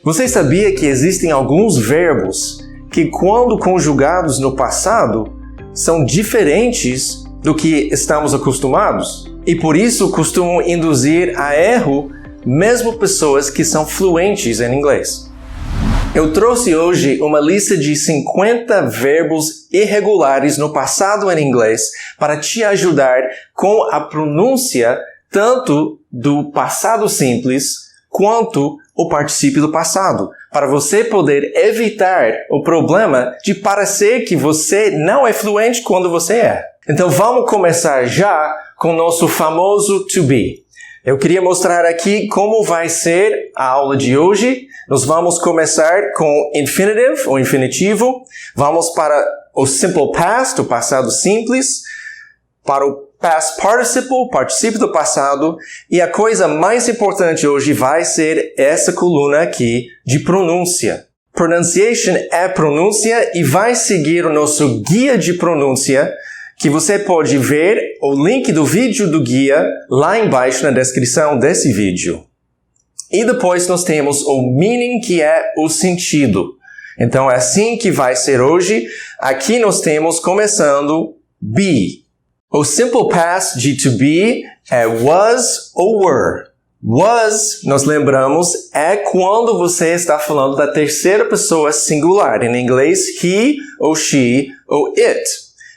Você sabia que existem alguns verbos que, quando conjugados no passado, são diferentes do que estamos acostumados? E por isso costumam induzir a erro mesmo pessoas que são fluentes em inglês. Eu trouxe hoje uma lista de 50 verbos irregulares no passado em inglês para te ajudar com a pronúncia tanto do passado simples quanto o particípio do passado, para você poder evitar o problema de parecer que você não é fluente quando você é. Então vamos começar já com o nosso famoso to be. Eu queria mostrar aqui como vai ser a aula de hoje. Nós vamos começar com infinitive, ou infinitivo. Vamos para o simple past, o passado simples. Para o past participle, particípio do passado. E a coisa mais importante hoje vai ser essa coluna aqui de pronúncia. Pronunciation é pronúncia e vai seguir o nosso guia de pronúncia, que você pode ver o link do vídeo do guia lá embaixo na descrição desse vídeo. E depois nós temos o meaning, que é o sentido. Então é assim que vai ser hoje. Aqui nós temos começando be. O simple past de to be é was ou were. Was, nós lembramos, é quando você está falando da terceira pessoa singular. Em inglês, he ou she ou it.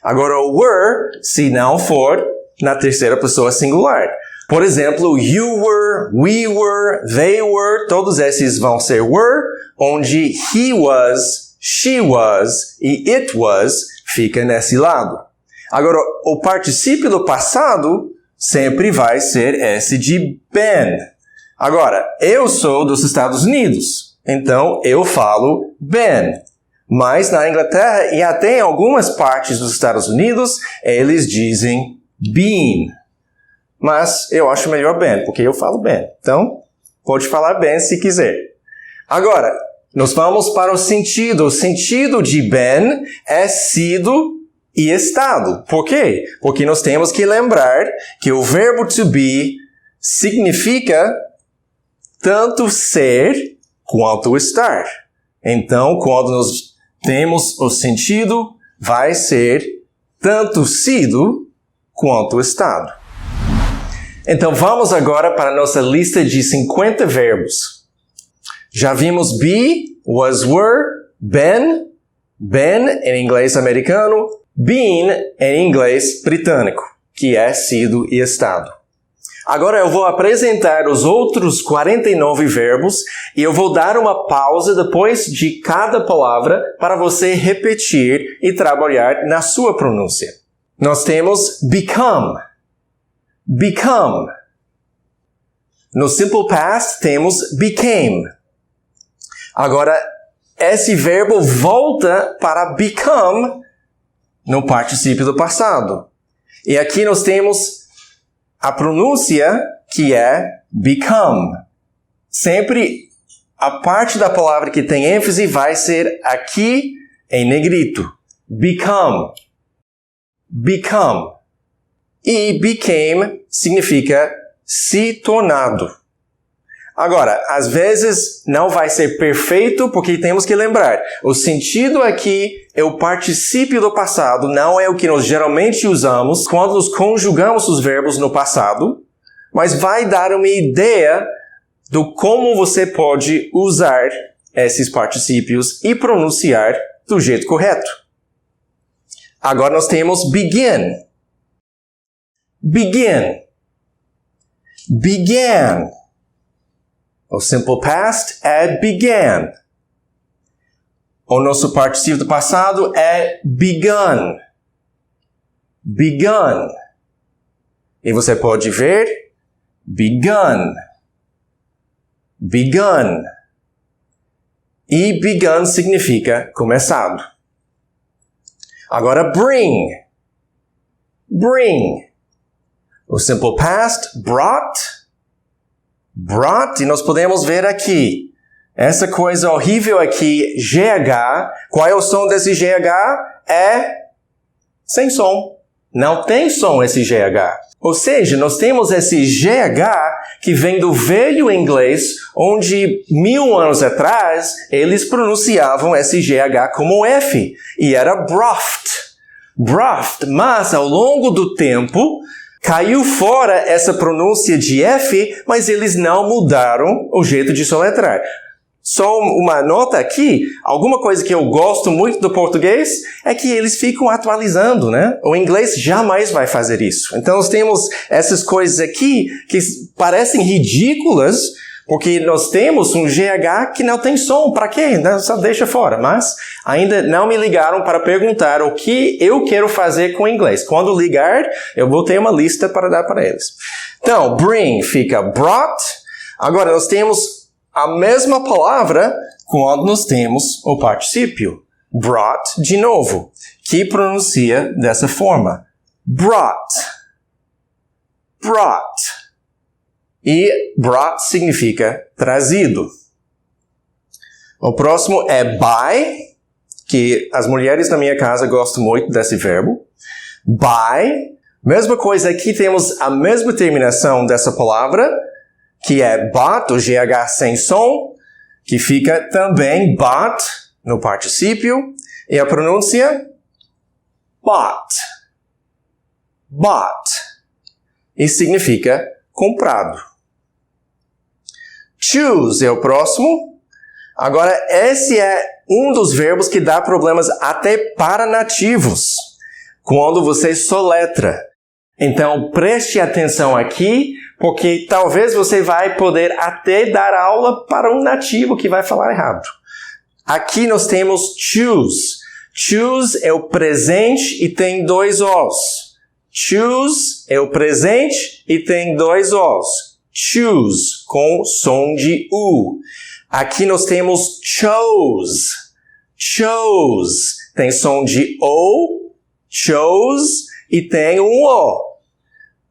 Agora, o were, se não for na terceira pessoa singular. Por exemplo, you were, we were, they were, todos esses vão ser were, onde he was, she was e it was fica nesse lado. Agora, o particípio do passado sempre vai ser esse de been. Agora, eu sou dos Estados Unidos, então eu falo been. Mas na Inglaterra e até em algumas partes dos Estados Unidos, eles dizem been. Mas eu acho melhor been, porque eu falo been. Então, pode falar been se quiser. Agora, nós vamos para o sentido. O sentido de been é sido e estado. Por quê? Porque nós temos que lembrar que o verbo to be significa tanto ser quanto estar. Então, quando nós temos o sentido, vai ser tanto sido quanto estado. Então, vamos agora para a nossa lista de 50 verbos. Já vimos be, was, were, been em inglês americano, been em inglês britânico, que é sido e estado. Agora eu vou apresentar os outros 49 verbos e eu vou dar uma pausa depois de cada palavra para você repetir e trabalhar na sua pronúncia. Nós temos become. Become. No simple past temos became. Agora, esse verbo volta para become no particípio do passado. E aqui nós temos a pronúncia que é become. Sempre a parte da palavra que tem ênfase vai ser aqui em negrito. Become. Become. E became significa se tornado. Agora, às vezes não vai ser perfeito porque temos que lembrar. O sentido aqui é o particípio do passado, não é o que nós geralmente usamos quando nos conjugamos os verbos no passado, mas vai dar uma ideia do como você pode usar esses particípios e pronunciar do jeito correto. Agora nós temos begin. Begin. Began. O simple past é began. O nosso particípio do passado é begun. Begun. E você pode ver begun. Begun. E begun significa começado. Agora bring. Bring. O simple past, brought. Brought, e nós podemos ver aqui, essa coisa horrível aqui, GH. Qual é o som desse GH? É sem som. Não tem som esse GH. Ou seja, nós temos esse GH que vem do velho inglês, onde 1000 anos atrás eles pronunciavam esse GH como F, e era broth. Broth, mas ao longo do tempo caiu fora essa pronúncia de F, mas eles não mudaram o jeito de soletrar. Só uma nota aqui, alguma coisa que eu gosto muito do português é que eles ficam atualizando, né? O inglês jamais vai fazer isso. Então nós temos essas coisas aqui que parecem ridículas, porque nós temos um GH que não tem som. Para quê? Só deixa fora. Mas ainda não me ligaram para perguntar o que eu quero fazer com o inglês. Quando ligar, eu vou ter uma lista para dar para eles. Então, bring fica brought. Agora nós temos a mesma palavra quando nós temos o particípio. Brought, de novo, que pronuncia dessa forma. Brought. Brought. E brought significa trazido. O próximo é by, que as mulheres na minha casa gostam muito desse verbo. By. Mesma coisa aqui, temos a mesma terminação dessa palavra, que é bought, o GH sem som, que fica também bought no particípio, e a pronúncia bought. Bought. E significa comprado. Choose é o próximo. Agora, esse é um dos verbos que dá problemas até para nativos, quando você soletra. Então, preste atenção aqui, porque talvez você vai poder até dar aula para um nativo que vai falar errado. Aqui nós temos choose. Choose é o presente e tem 2 Os. Choose é o presente e tem 2 Os. Choose, com som de U. Aqui nós temos chose. Chose. Tem som de O. Chose. E tem um O.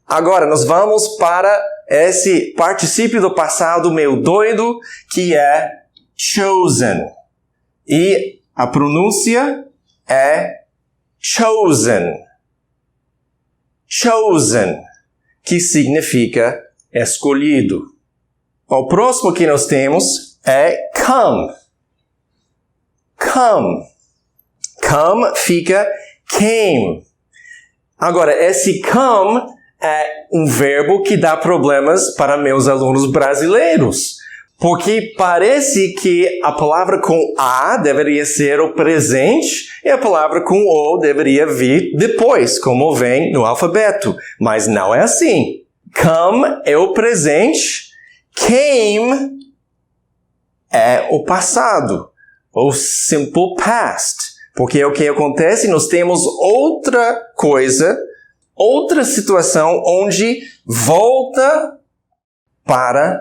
Agora, nós vamos para esse particípio do passado meio doido, que é chosen. E a pronúncia é chosen. Chosen, que significa escolhido. O próximo que nós temos é come. Come. Come fica came. Agora, esse come é um verbo que dá problemas para meus alunos brasileiros. Porque parece que a palavra com A deveria ser o presente e a palavra com O deveria vir depois, como vem no alfabeto. Mas não é assim. Come é o presente, came é o passado, o simple past. Porque o que acontece, nós temos outra coisa, outra situação onde volta para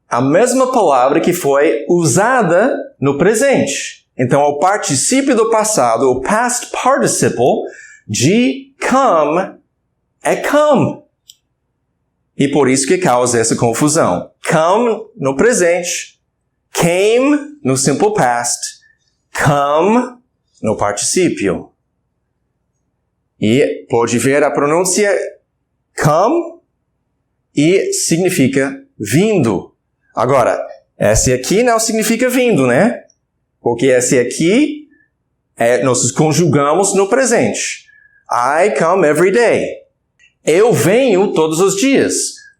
a mesma palavra que foi usada no presente. Então, o particípio do passado, o past participle de come é come. E por isso que causa essa confusão. Come no presente, came no simple past, come no particípio. E pode ver a pronúncia come e significa vindo. Agora, esse aqui não significa vindo, né? Porque esse aqui nós conjugamos no presente. I come every day. Eu venho todos os dias.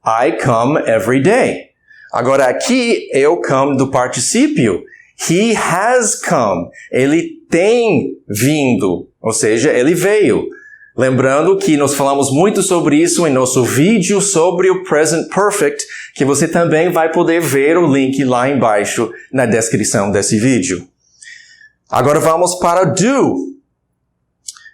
I come every day. Agora aqui, eu come do particípio. He has come. Ele tem vindo. Ou seja, ele veio. Lembrando que nós falamos muito sobre isso em nosso vídeo sobre o Present Perfect, que você também vai poder ver o link lá embaixo na descrição desse vídeo. Agora vamos para do.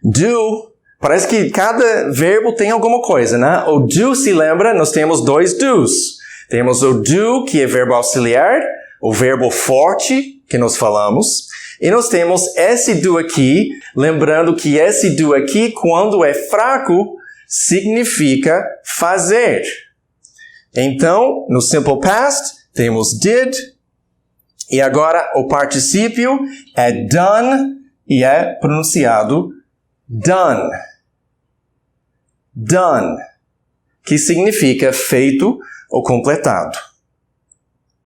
Do, parece que cada verbo tem alguma coisa, né? O do, se lembra, nós temos 2 do's. Temos o do, que é verbo auxiliar, o verbo forte, que nós falamos. E nós temos esse do aqui, lembrando que esse do aqui, quando é fraco, significa fazer. Então, no simple past, temos did, e agora o particípio é done, e é pronunciado done. Done. que significa feito ou completado.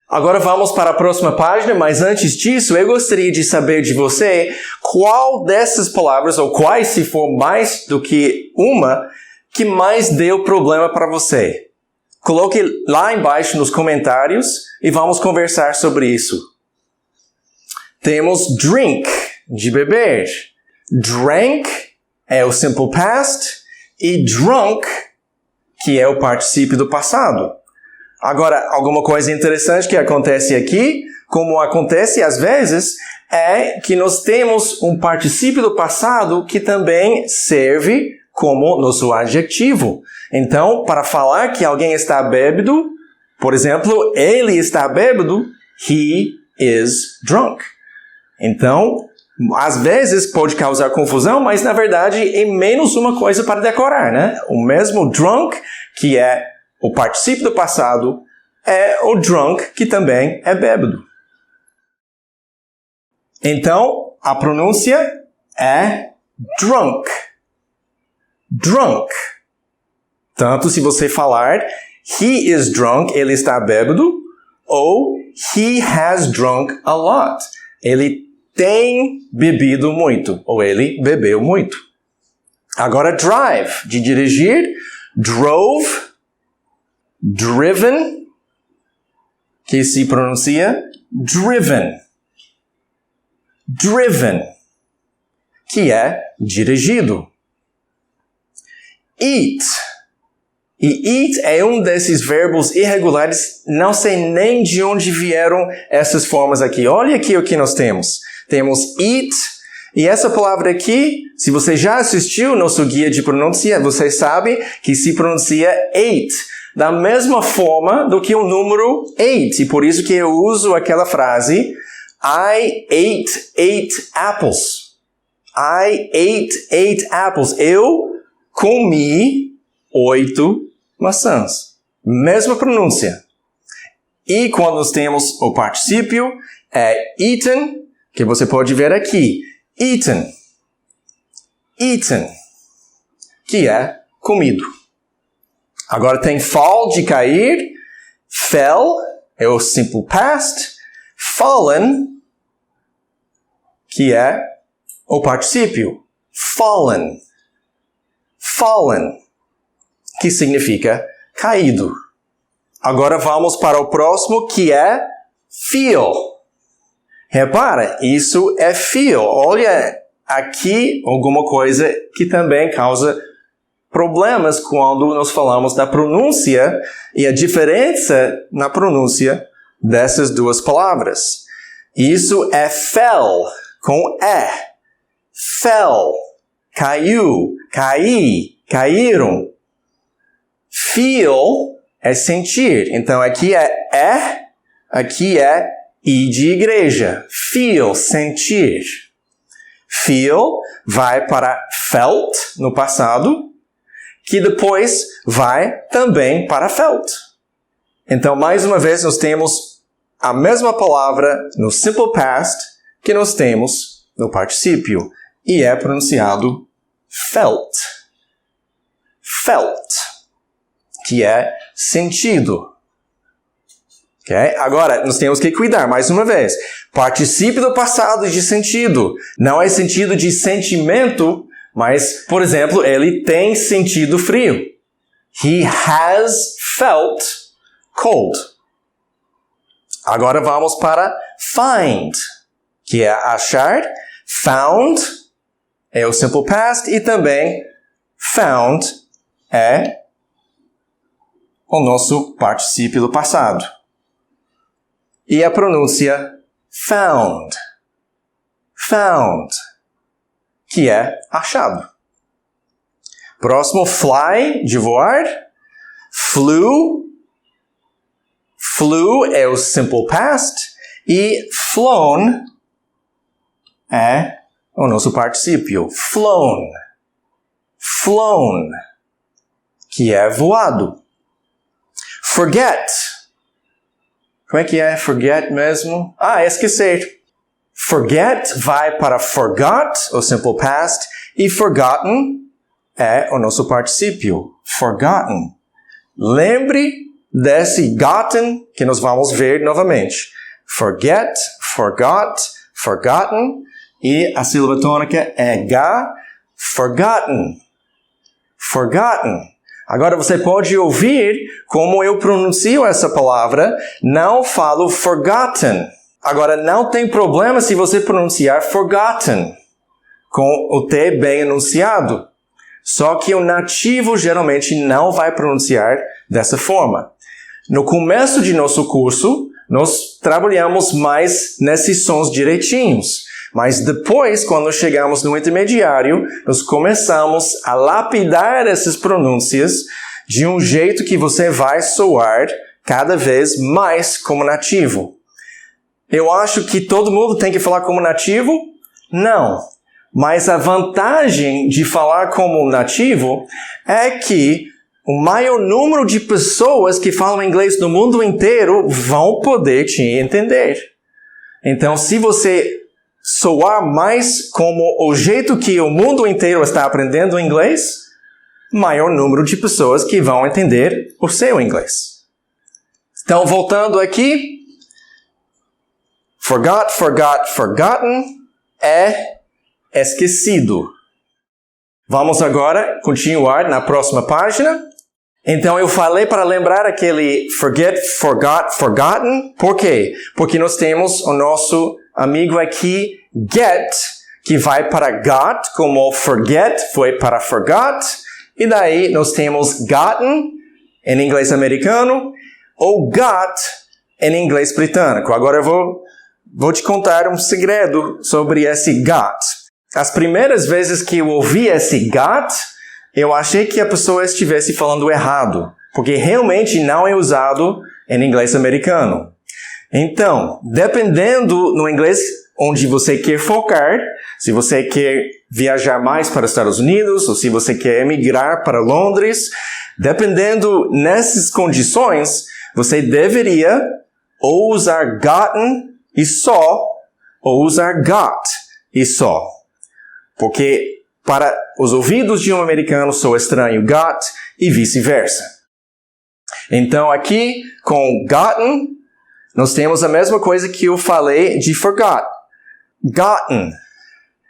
Agora vamos para a próxima página, mas antes disso, eu gostaria de saber de você qual dessas palavras, ou quais, se for mais do que uma, que mais deu problema para você. Coloque lá embaixo nos comentários e vamos conversar sobre isso. Temos drink, de beber. Drank é o simple past e drunk, que é o particípio do passado. Agora, alguma coisa interessante que acontece aqui, como acontece às vezes, é que nós temos um particípio do passado que também serve como nosso adjetivo. Então, para falar que alguém está bêbado, por exemplo, ele está bêbado, he is drunk. Então, às vezes pode causar confusão, mas na verdade é menos uma coisa para decorar, né? O mesmo drunk, que é o particípio do passado, é o drunk, que também é bêbado. Então, a pronúncia é drunk. Drunk. Tanto se você falar he is drunk, ele está bêbado, ou he has drunk a lot. Ele tem bebido muito, ou ele bebeu muito. Agora, drive, de dirigir, drove, driven, que se pronuncia driven. Driven, que é dirigido. Eat. E eat é um desses verbos irregulares, não sei nem de onde vieram essas formas aqui. Olha aqui o que nós temos. Temos eat, e essa palavra aqui, se você já assistiu nosso guia de pronúncia, você sabe que se pronuncia ate, da mesma forma do que o número 8. E por isso que eu uso aquela frase, I ate 8 apples. I ate 8 apples. Eu comi 8 maçãs. Mesma pronúncia. E quando nós temos o particípio, é eaten, que você pode ver aqui. Eaten. Eaten. Que é comido. Agora tem fall, de cair. Fell é o simple past. Fallen, que é o particípio. Fallen. Fallen, que significa caído. Agora vamos para o próximo, que é feel. Repara, isso é feel. Olha aqui alguma coisa que também causa problemas quando nós falamos da pronúncia e a diferença na pronúncia dessas duas palavras. Isso é fell, com E. Fell, caiu, caí, caíram. Feel é sentir. Então aqui é, aqui é I de igreja. Feel, sentir. Feel vai para felt no passado, que depois vai também para felt. Então, mais uma vez, nós temos a mesma palavra no simple past que nós temos no particípio. E é pronunciado felt. Felt, que é sentido. Okay? Agora, nós temos que cuidar, mais uma vez. Particípio do passado de sentido. Não é sentido de sentimento, mas, por exemplo, ele tem sentido frio. He has felt cold. Agora vamos para find, que é achar. Found é o simple past e também found é o nosso particípio do passado. E a pronúncia found. Found, que é achado. Próximo, fly, de voar. Flew. Flew é o simple past. E flown é o nosso particípio. Flown. Flown, que é voado. Forget. Como é que é forget mesmo? Esquecer. Forget vai para forgot, o simple past, e forgotten é o nosso particípio. Forgotten. lembre desse gotten que nós vamos ver novamente. Forget, forgot, forgotten. E a sílaba tônica é G, forgotten. Forgotten. Agora você pode ouvir como eu pronuncio essa palavra. Não falo forgotten. Agora não tem problema se você pronunciar forgotten, com o T bem enunciado. Só que o nativo geralmente não vai pronunciar dessa forma. No começo de nosso curso, nós trabalhamos mais nesses sons direitinhos. Mas depois, quando chegamos no intermediário, nós começamos a lapidar essas pronúncias de um jeito que você vai soar cada vez mais como nativo. Eu acho que todo mundo tem que falar como nativo? Não. Mas a vantagem de falar como nativo é que o maior número de pessoas que falam inglês no mundo inteiro vão poder te entender. Então, se você soar mais como o jeito que o mundo inteiro está aprendendo inglês, maior número de pessoas que vão entender o seu inglês. Então, voltando aqui, forgot, forgot, forgotten é esquecido. Vamos agora continuar na próxima página. Então, eu falei para lembrar aquele forget, forgot, forgotten. Por quê? Porque nós temos o nosso amigo aqui, get, que vai para got, como forget foi para forgot. E daí nós temos gotten, em inglês americano, ou got, em inglês britânico. Agora eu vou te contar um segredo sobre esse got. As primeiras vezes que eu ouvi esse got, eu achei que a pessoa estivesse falando errado, porque realmente não é usado em inglês americano. Então, dependendo no inglês onde você quer focar, se você quer viajar mais para os Estados Unidos, ou se você quer emigrar para Londres, dependendo nessas condições, você deveria ou usar gotten e só, ou usar got e só. Porque para os ouvidos de um americano soa estranho got e vice-versa. Então aqui com gotten, nós temos a mesma coisa que eu falei de forgot. Gotten.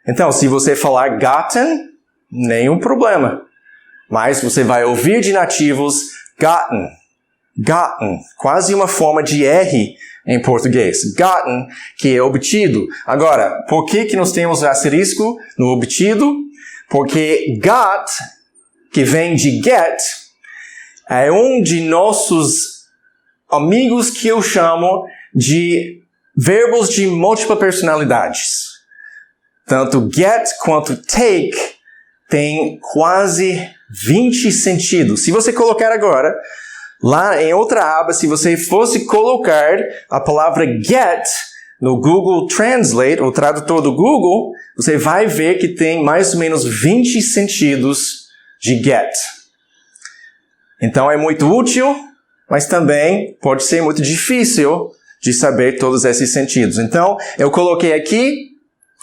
Então se você falar gotten, nenhum problema. Mas você vai ouvir de nativos gotten. Gotten. Quase uma forma de R em português. Gotten, que é obtido. Agora, por que nós temos asterisco no obtido? Porque got, que vem de get, é um de nossos amigos que eu chamo de verbos de múltiplas personalidades. Tanto get quanto take tem quase 20 sentidos. Se você colocar agora, lá em outra aba, se você fosse colocar a palavra get no Google Translate, o tradutor do Google, você vai ver que tem mais ou menos 20 sentidos de get. Então é muito útil, mas também pode ser muito difícil de saber todos esses sentidos. Então, eu coloquei aqui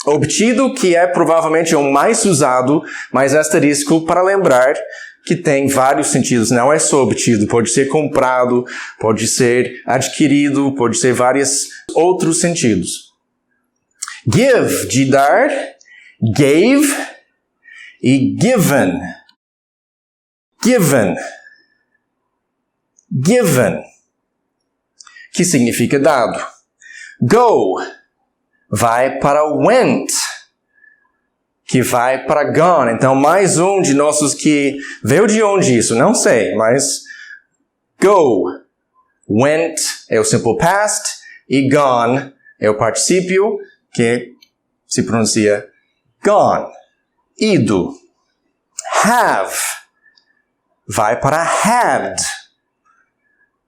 obtido, que é provavelmente o mais usado, mas asterisco para lembrar que tem vários sentidos. Não é só obtido, pode ser comprado, pode ser adquirido, pode ser vários outros sentidos. Give, de dar, gave e given. Given. Given, que significa dado. Go, vai para went, que vai para gone. Então, mais um de nossos que veio de onde isso? Não sei, mas go. Went é o simple past e gone é o particípio que se pronuncia gone. Ido. Have, vai para had,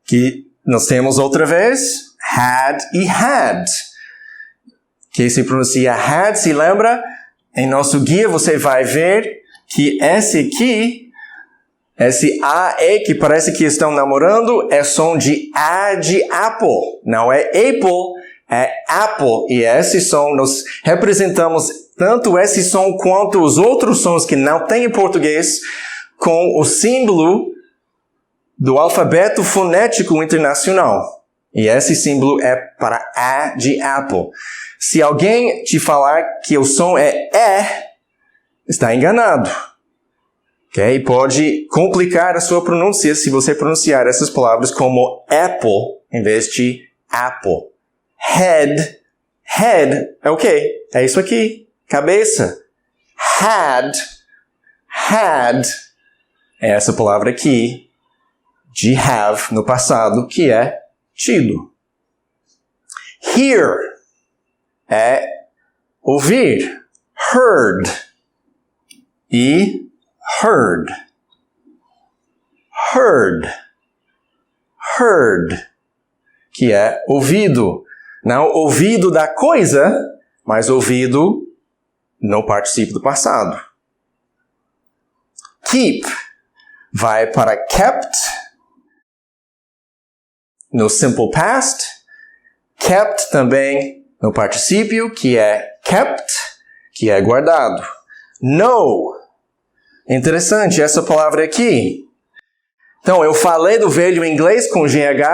que nós temos outra vez had e had, que se pronuncia had, se lembra? Em nosso guia você vai ver que esse aqui, esse A-E que parece que estão namorando, é som de A de apple. Não é apple, é apple. E esse som, nós representamos tanto esse som quanto os outros sons que não tem em português com o símbolo do alfabeto fonético internacional. E esse símbolo é para A de Apple. Se alguém te falar que o som é E, está enganado. Okay? Pode complicar a sua pronúncia se você pronunciar essas palavras como Apple em vez de Apple. Head. Head é o quê? É isso aqui. Cabeça. Had. É essa palavra aqui de have no passado, que é tido. Hear é ouvir. Heard. E heard. Que é ouvido. Não ouvido da coisa, mas ouvido no particípio do passado. Keep vai para kept no simple past. Kept também no particípio, que é kept, que é guardado. Know. Interessante essa palavra aqui. Então, eu falei do velho inglês com GH.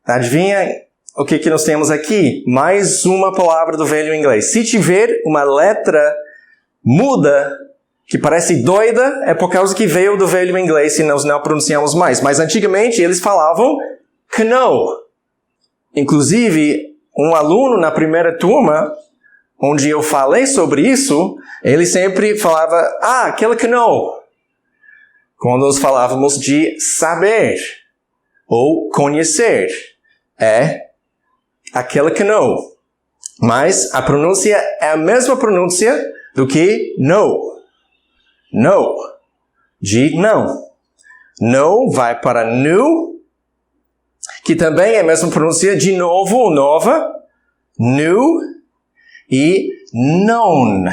Adivinha o que nós temos aqui? Mais uma palavra do velho inglês. Se tiver uma letra muda, que parece doida, é por causa que veio do velho inglês e nós não pronunciamos mais. Mas antigamente eles falavam know. Inclusive, um aluno na primeira turma, onde eu falei sobre isso, ele sempre falava, aquele know. Quando nós falávamos de saber ou conhecer. É aquele know. Mas a pronúncia é a mesma pronúncia do que know. Know. De não. Know vai para new, que também é a mesma pronúncia de novo ou nova. New. E known.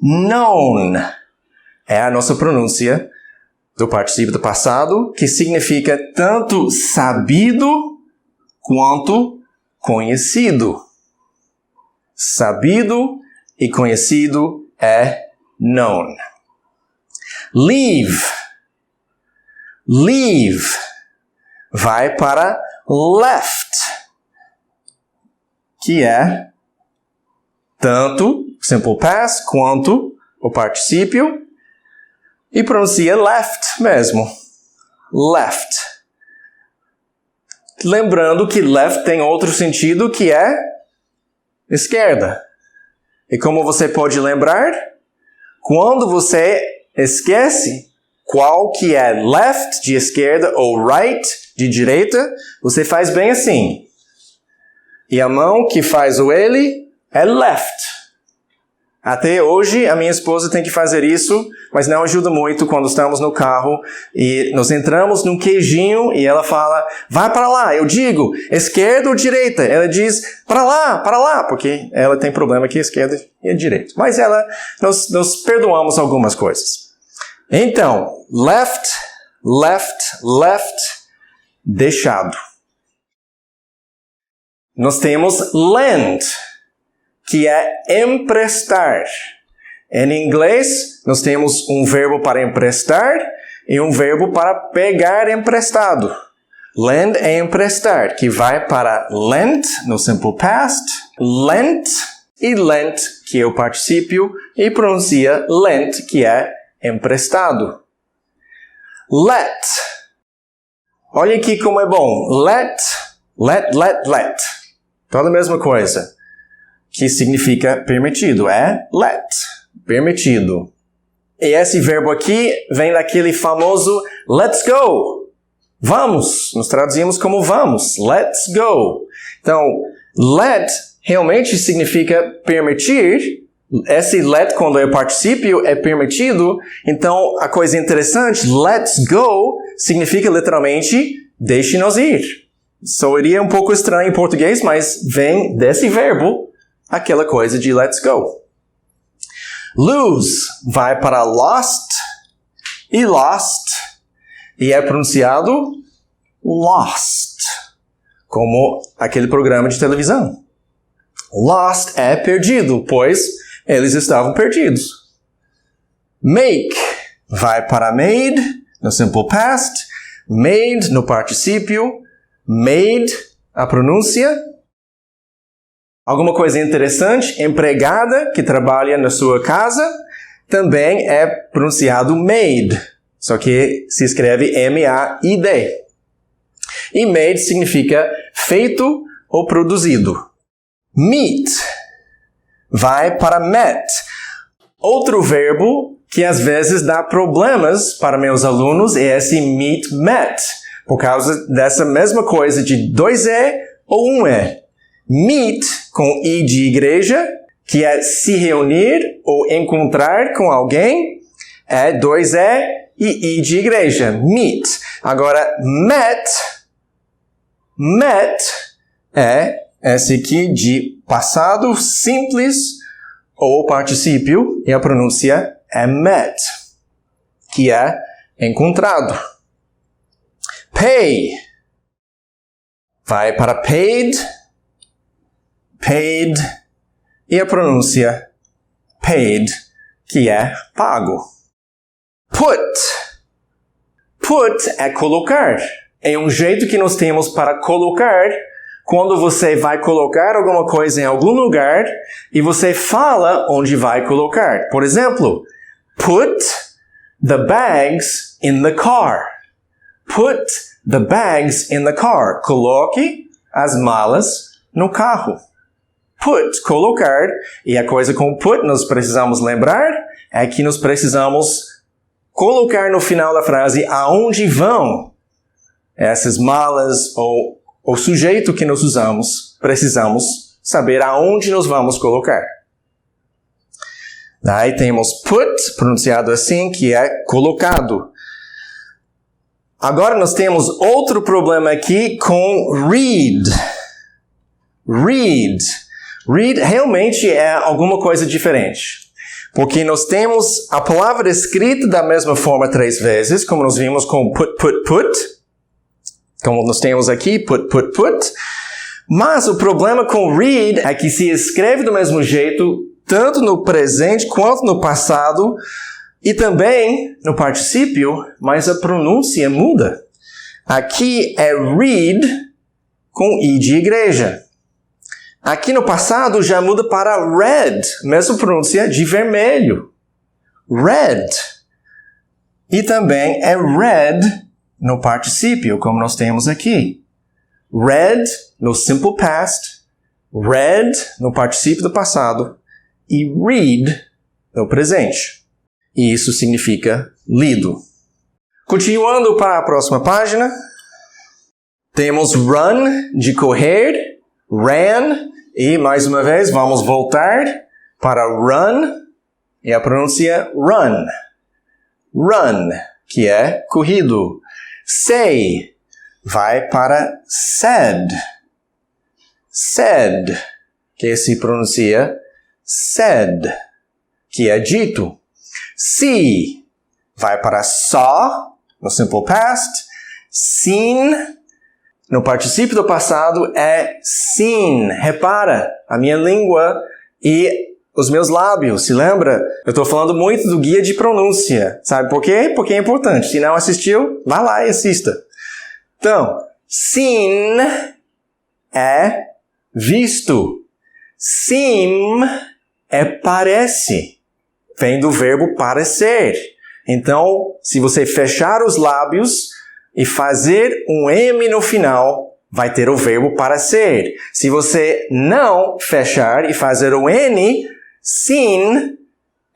Known é a nossa pronúncia do particípio do passado, que significa tanto sabido quanto conhecido. Sabido e conhecido é known. Leave. Leave vai para left, que é tanto simple past quanto o particípio, e pronuncia left mesmo. Left. Lembrando que left tem outro sentido que é esquerda. E como você pode lembrar, quando você esquece qual que é left de esquerda ou right de direita, você faz bem assim. E a mão que faz o L é left. Até hoje, a minha esposa tem que fazer isso, mas não ajuda muito quando estamos no carro e nós entramos num queijinho e ela fala, vai para lá. Eu digo, esquerda ou direita? Ela diz, para lá, porque ela tem problema aqui, esquerda e direita. Mas nós perdoamos algumas coisas. Então, left, deixado. Nós temos lend, que é emprestar. Em inglês, nós temos um verbo para emprestar e um verbo para pegar emprestado. Lend é emprestar, que vai para lent, no simple past, lent, e lent, que é o particípio, e pronuncia lent, que é emprestado. Let. Olha aqui como é bom. Let. Toda a mesma coisa. Que significa permitido. É let. Permitido. E esse verbo aqui vem daquele famoso let's go. Vamos. Nós traduzimos como vamos. Let's go. Então, let realmente significa permitir. Esse let, quando é particípio, é permitido. Então, a coisa interessante, let's go, significa literalmente deixe-nos ir. Soaria um pouco estranho em português, mas vem desse verbo aquela coisa de let's go. Lose vai para lost e é pronunciado lost, como aquele programa de televisão. Lost é perdido, pois eles estavam perdidos. Make vai para made, no simple past, made no particípio, made a pronúncia. Alguma coisa interessante, empregada que trabalha na sua casa, também é pronunciado made, só que se escreve M-A-I-D. E made significa feito ou produzido. Meet vai para met. Outro verbo que às vezes dá problemas para meus alunos é esse meet, met, por causa dessa mesma coisa de 2E ou 1E. Meet com I de igreja, que é se reunir ou encontrar com alguém, é 2E e I de igreja. Meet. Agora, met é esse aqui de passado simples ou particípio, e a pronúncia é met, que é encontrado. Pay vai para paid, paid, e a pronúncia paid, que é pago. Put é colocar. É um jeito que nós temos para colocar quando você vai colocar alguma coisa em algum lugar e você fala onde vai colocar. Por exemplo, put the bags in the car. Put the bags in the car. Coloque as malas no carro. Put, colocar. E a coisa com put nós precisamos lembrar é que nós precisamos colocar no final da frase aonde vão essas malas ou o sujeito que nós usamos. Precisamos saber aonde nós vamos colocar. Daí temos put, pronunciado assim, que é colocado. Agora nós temos outro problema aqui com read. Read realmente é alguma coisa diferente. Porque nós temos a palavra escrita da mesma forma 3 vezes, como nós vimos com put. Como nós temos aqui, put. Mas o problema com read é que se escreve do mesmo jeito, tanto no presente quanto no passado, e também no particípio, mas a pronúncia muda. Aqui é read com I de igreja. Aqui no passado já muda para red, mesma pronúncia de vermelho. Red. E também é red no particípio, como nós temos aqui. Read no simple past, read no particípio do passado e read no presente. E isso significa lido. Continuando para a próxima página, temos run de correr, ran, e mais uma vez vamos voltar para run, e a pronúncia run. Run, que é corrido. Say vai para said. Said, que se pronuncia said, que é dito. See vai para saw, no simple past. Seen, no particípio do passado, é seen. Repara, a minha língua e os meus lábios, se lembra? Eu estou falando muito do guia de pronúncia. Sabe por quê? Porque é importante. Se não assistiu, vá lá e assista. Então, seen é visto. Seem é parece. Vem do verbo parecer. Então, se você fechar os lábios e fazer um M no final, vai ter o verbo parecer. Se você não fechar e fazer o N, seen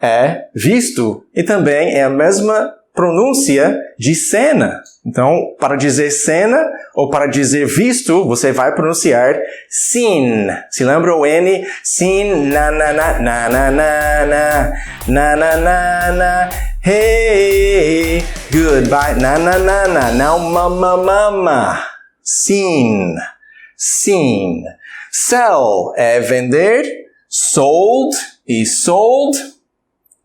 é visto. E também é a mesma pronúncia de cena. Então, para dizer cena ou para dizer visto, você vai pronunciar seen. Se lembra o N? Seen, na na na na na na na na na na. Hey, goodbye, na na na na. Now mama mama. Seen, seen. Sell é vender, sold e sold,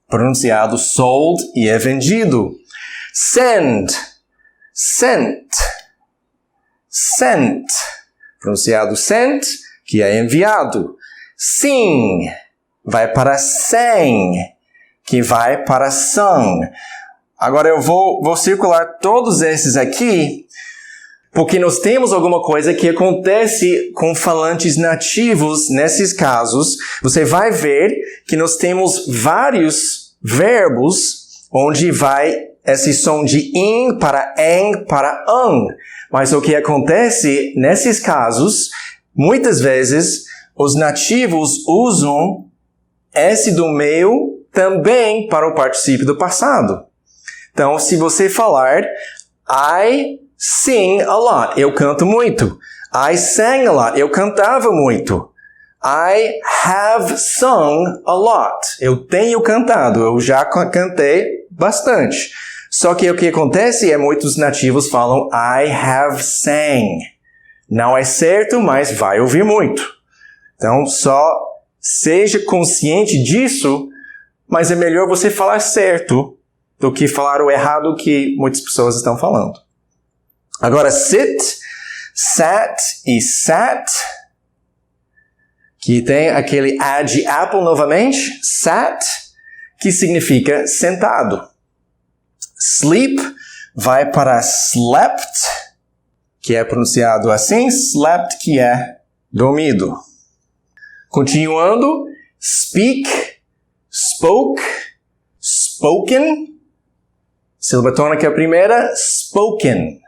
pronunciado sold e é vendido. Send, sent, sent, pronunciado sent, que é enviado. Sing, vai para sang, que vai para sung. Agora eu vou circular todos esses aqui, porque nós temos alguma coisa que acontece com falantes nativos nesses casos. Você vai ver que nós temos vários verbos onde vai esse som de in para en para an. Mas o que acontece nesses casos, muitas vezes, os nativos usam esse do meio também para o particípio do passado. Então, se você falar, I sing a lot, eu canto muito. I sang a lot, eu cantava muito. I have sung a lot, eu tenho cantado, eu já cantei bastante. Só que o que acontece é muitos nativos falam I have sang. Não é certo, mas vai ouvir muito. Então, só seja consciente disso, mas é melhor você falar certo do que falar o errado que muitas pessoas estão falando. Agora, sit, sat e sat, que tem aquele A de Apple novamente, sat, que significa sentado. Sleep vai para slept, que é pronunciado assim, slept, que é dormido. Continuando, speak, spoke, spoken, sílaba tônica primeira, spoken.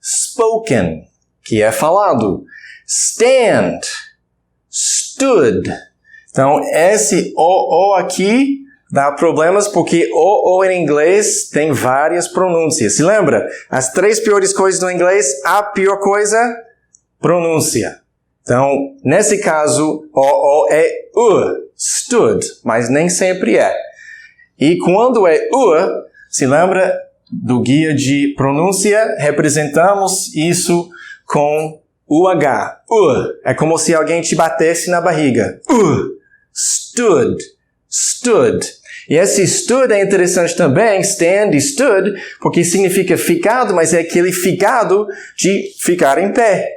Spoken, que é falado. Stand, stood. Então, esse o aqui dá problemas porque o em inglês tem várias pronúncias. Se lembra? As 3 piores coisas do inglês, a pior coisa, pronúncia. Então, nesse caso, o é stood, mas nem sempre é. E quando é se lembra do guia de pronúncia, representamos isso com UH. É como se alguém te batesse na barriga. Stood, stood. E esse stood é interessante também, stand e stood, porque significa ficado, mas é aquele ficado de ficar em pé.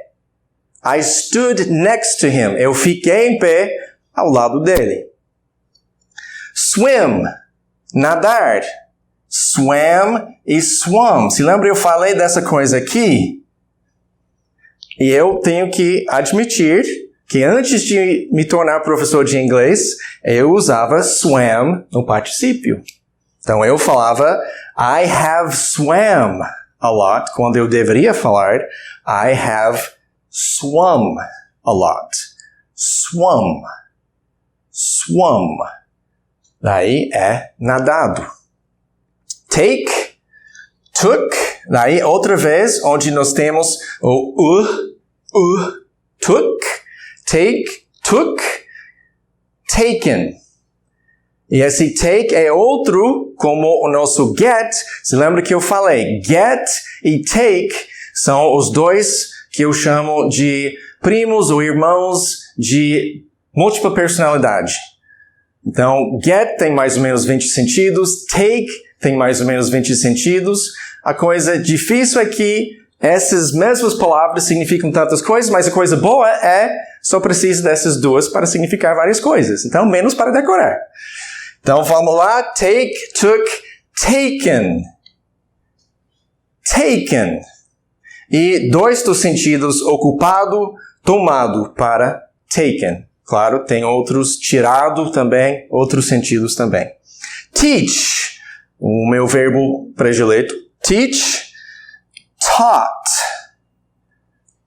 I stood next to him. Eu fiquei em pé ao lado dele. Swim, nadar. Swam e swam. Se lembra, eu falei dessa coisa aqui? E eu tenho que admitir que antes de me tornar professor de inglês, eu usava swam no particípio. Então eu falava I have swam a lot, quando eu deveria falar I have swum a lot. Swum. Swum. Daí é nadado. Take, took, daí outra vez, onde nós temos o took, take, took, taken. E esse take é outro, como o nosso get. Se lembra que eu falei, get e take são os dois que eu chamo de primos ou irmãos de múltipla personalidade. Então, get tem mais ou menos 20 sentidos, take tem mais ou menos 20 sentidos. A coisa difícil é que essas mesmas palavras significam tantas coisas, mas a coisa boa é só precisa dessas duas para significar várias coisas. Então, menos para decorar. Então, vamos lá. Take, took, taken. Taken. E 2 dos sentidos ocupado, tomado para taken. Claro, tem outros tirado também, outros sentidos também. Teach. O meu verbo predileto. Teach, taught.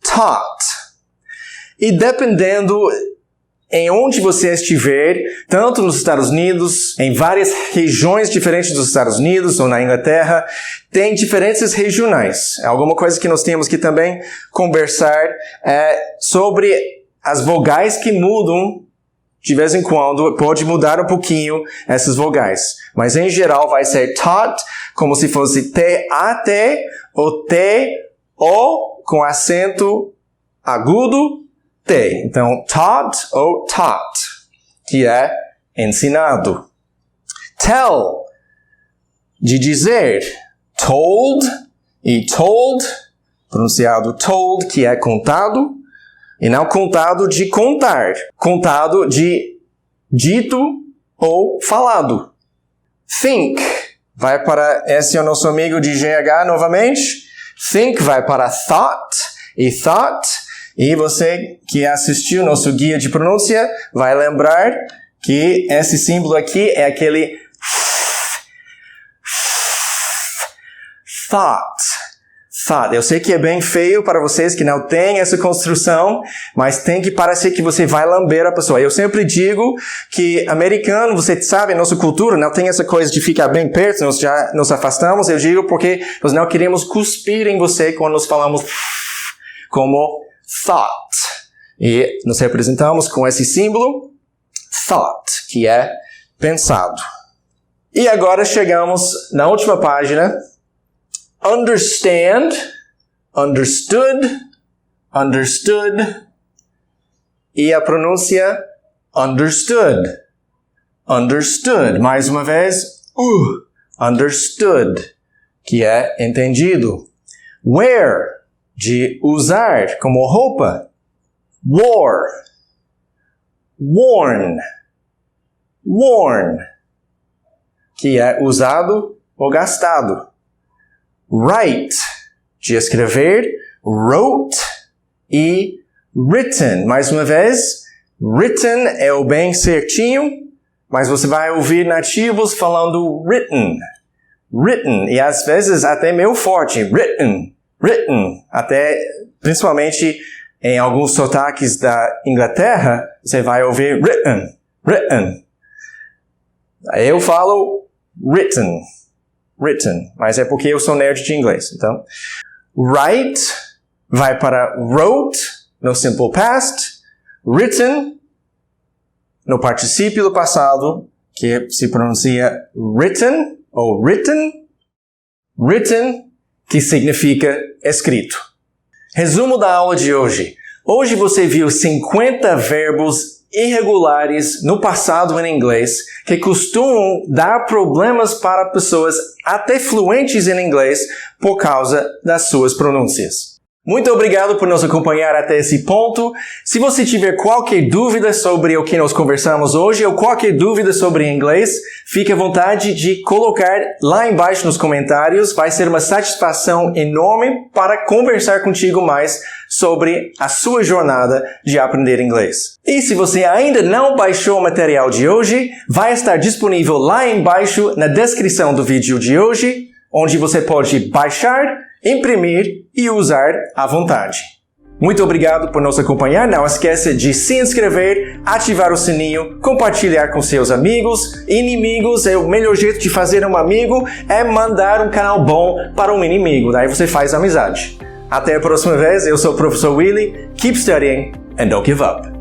Taught. E dependendo em onde você estiver, tanto nos Estados Unidos, em várias regiões diferentes dos Estados Unidos ou na Inglaterra, tem diferenças regionais. É alguma coisa que nós temos que também conversar sobre as vogais que mudam. De vez em quando, pode mudar um pouquinho essas vogais. Mas, em geral, vai ser taught, como se fosse T-A-T, ou T-O, com acento agudo, T. Então, taught ou taught, que é ensinado. Tell, de dizer. Told e told, pronunciado told, que é contado. E não contado de contar. Contado de dito ou falado. Think, vai para esse é o nosso amigo de GH novamente. Think vai para thought e thought. E você que assistiu nosso guia de pronúncia vai lembrar que esse símbolo aqui é aquele thought. Thought. Eu sei que é bem feio para vocês que não têm essa construção, mas tem que parecer que você vai lamber a pessoa. Eu sempre digo que americano, você sabe, nossa cultura não tem essa coisa de ficar bem perto, nós já nos afastamos. Eu digo porque nós não queremos cuspir em você quando nós falamos como thought. E nos representamos com esse símbolo thought, que é pensado. E agora chegamos na última página. Understand, understood, understood. E a pronúncia understood, understood. Mais uma vez, understood, que é entendido. Wear, de usar como roupa. Wore, worn, worn, que é usado ou gastado. Write, de escrever, wrote e written. Mais uma vez, written é o bem certinho, mas você vai ouvir nativos falando written, written, e às vezes até meio forte, written, written, até principalmente em alguns sotaques da Inglaterra, você vai ouvir written, written. Eu falo written, written, mas é porque eu sou nerd de inglês. Então, write vai para wrote no simple past, written no particípio do passado, que se pronuncia written ou written, written, que significa escrito. Resumo da aula de hoje. Hoje você viu 50 verbos irregulares no passado em inglês que costumam dar problemas para pessoas até fluentes em inglês por causa das suas pronúncias. Muito obrigado por nos acompanhar até esse ponto. Se você tiver qualquer dúvida sobre o que nós conversamos hoje ou qualquer dúvida sobre inglês, fique à vontade de colocar lá embaixo nos comentários. Vai ser uma satisfação enorme para conversar contigo mais sobre a sua jornada de aprender inglês. E se você ainda não baixou o material de hoje, vai estar disponível lá embaixo na descrição do vídeo de hoje, onde você pode baixar, imprimir e usar à vontade. Muito obrigado por nos acompanhar. Não esqueça de se inscrever, ativar o sininho, compartilhar com seus amigos, inimigos. O melhor jeito de fazer um amigo é mandar um canal bom para um inimigo. Daí você faz amizade. Até a próxima vez. Eu sou o Professor Willy. Keep studying and don't give up.